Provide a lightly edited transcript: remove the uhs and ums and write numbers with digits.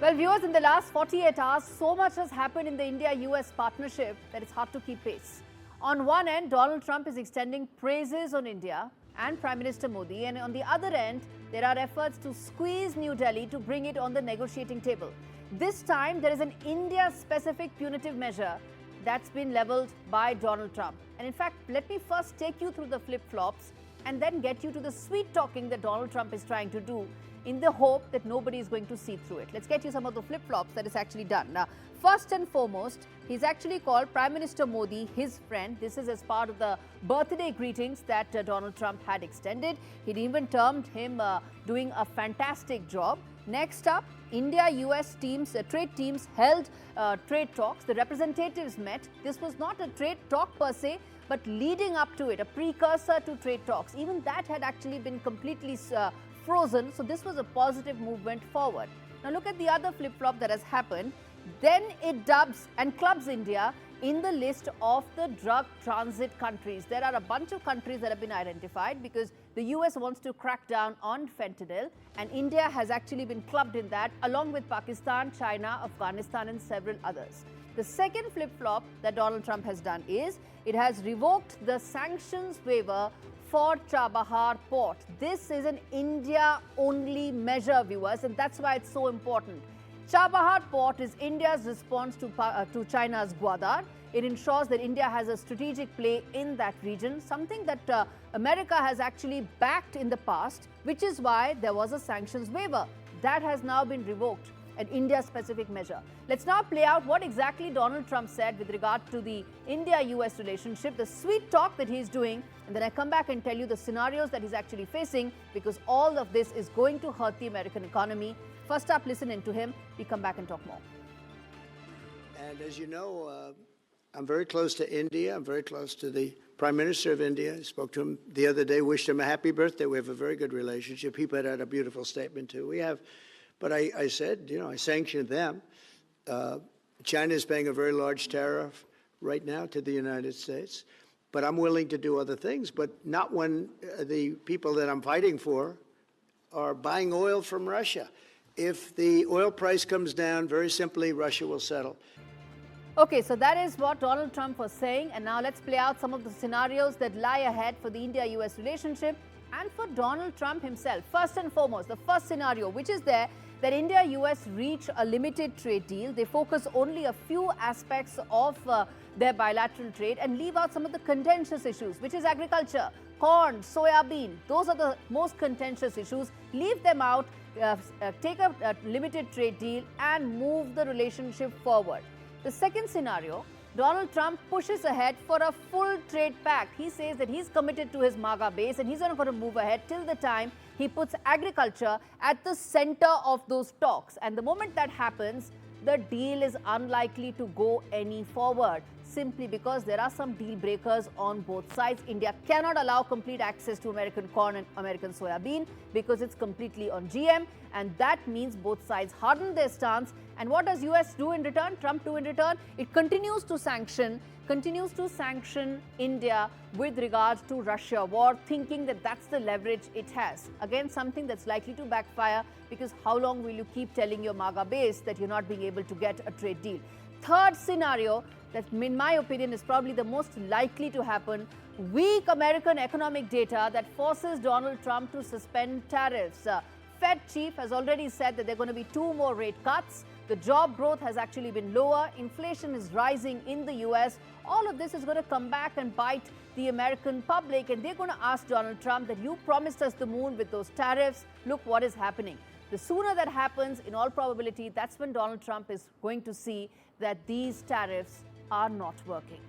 Well, viewers, in the last 48 hours, so much has happened in the India-US partnership that it's hard to keep pace. On one end, Donald Trump is extending praises on India and Prime Minister Modi, and on the other end, there are efforts to squeeze New Delhi to bring it on the negotiating table. This time, there is an India-specific punitive measure that's been leveled by Donald Trump. And in fact, let me first take you through the flip-flops and then get you to the sweet talking that Donald Trump is trying to do in the hope that nobody is going to see through it. Let's get you some of the flip-flops that is actually done. Now, first and foremost, he's actually called Prime Minister Modi his friend. This is as part of the birthday greetings that Donald Trump had extended. He'd even termed him doing a fantastic job. Next up, India-US teams, trade teams held trade talks. The representatives met. This was not a trade talk per se, but leading up to it, a precursor to trade talks. Even that had actually been completely frozen. So this was a positive movement forward. Now look at the other flip-flop that has happened. Then it dubs and clubs India in the list of the drug transit countries. There are a bunch of countries that have been identified because the US wants to crack down on fentanyl, and India has actually been clubbed in that, along with Pakistan, China, Afghanistan and several others. The second flip-flop that Donald Trump has done is it has revoked the sanctions waiver for Chabahar port. This is an India-only measure, viewers, and that's why it's so important. Chabahar port is India's response to China's Gwadar. It ensures that India has a strategic play in that region, something that America has actually backed in the past, which is why there was a sanctions waiver. That has now been revoked, an India-specific measure. Let's now play out what exactly Donald Trump said with regard to the India-US relationship, the sweet talk that he's doing, and then I come back and tell you the scenarios that he's actually facing, because all of this is going to hurt the American economy. First up, listen in to him. We come back and talk more. And as you know, I'm very close to India. I'm very close to the Prime Minister of India. I spoke to him the other day, wished him a happy birthday. We have a very good relationship. He put out a beautiful statement too. We have, but I said, you know, I sanctioned them. China is paying a very large tariff right now to the United States. But I'm willing to do other things, but not when the people that I'm fighting for are buying oil from Russia. If the oil price comes down, very simply, Russia will settle. Okay, so that is what Donald Trump was saying. And now let's play out some of the scenarios that lie ahead for the India-US relationship and for Donald Trump himself. First and foremost, the first scenario, which is there, that India-US reach a limited trade deal. They focus only a few aspects of their bilateral trade and leave out some of the contentious issues, which is agriculture, corn, soya bean. Those are the most contentious issues. Leave them out, take a limited trade deal and move the relationship forward. The second scenario, Donald Trump pushes ahead for a full trade pact. He says that he's committed to his MAGA base and he's not going to move ahead till the time he puts agriculture at the center of those talks. And the moment that happens, the deal is unlikely to go any forward, simply because there are some deal breakers on both sides. India cannot allow complete access to American corn and American soya bean because it's completely on GM, and that means both sides harden their stance. And what does US do in return, Trump do in return? It continues to sanction India with regards to Russia war, thinking that that's the leverage it has. Again, something that's likely to backfire, because how long will you keep telling your MAGA base that you're not being able to get a trade deal? Third scenario, that in my opinion is probably the most likely to happen, weak American economic data that forces Donald Trump to suspend tariffs. Fed chief has already said that there are going to be 2 more rate cuts. The job growth has actually been lower. Inflation is rising in the US. All of this is going to come back and bite the American public, and they're going to ask Donald Trump that you promised us the moon with those tariffs. Look what is happening. The sooner that happens, in all probability, that's when Donald Trump is going to see that these tariffs are not working.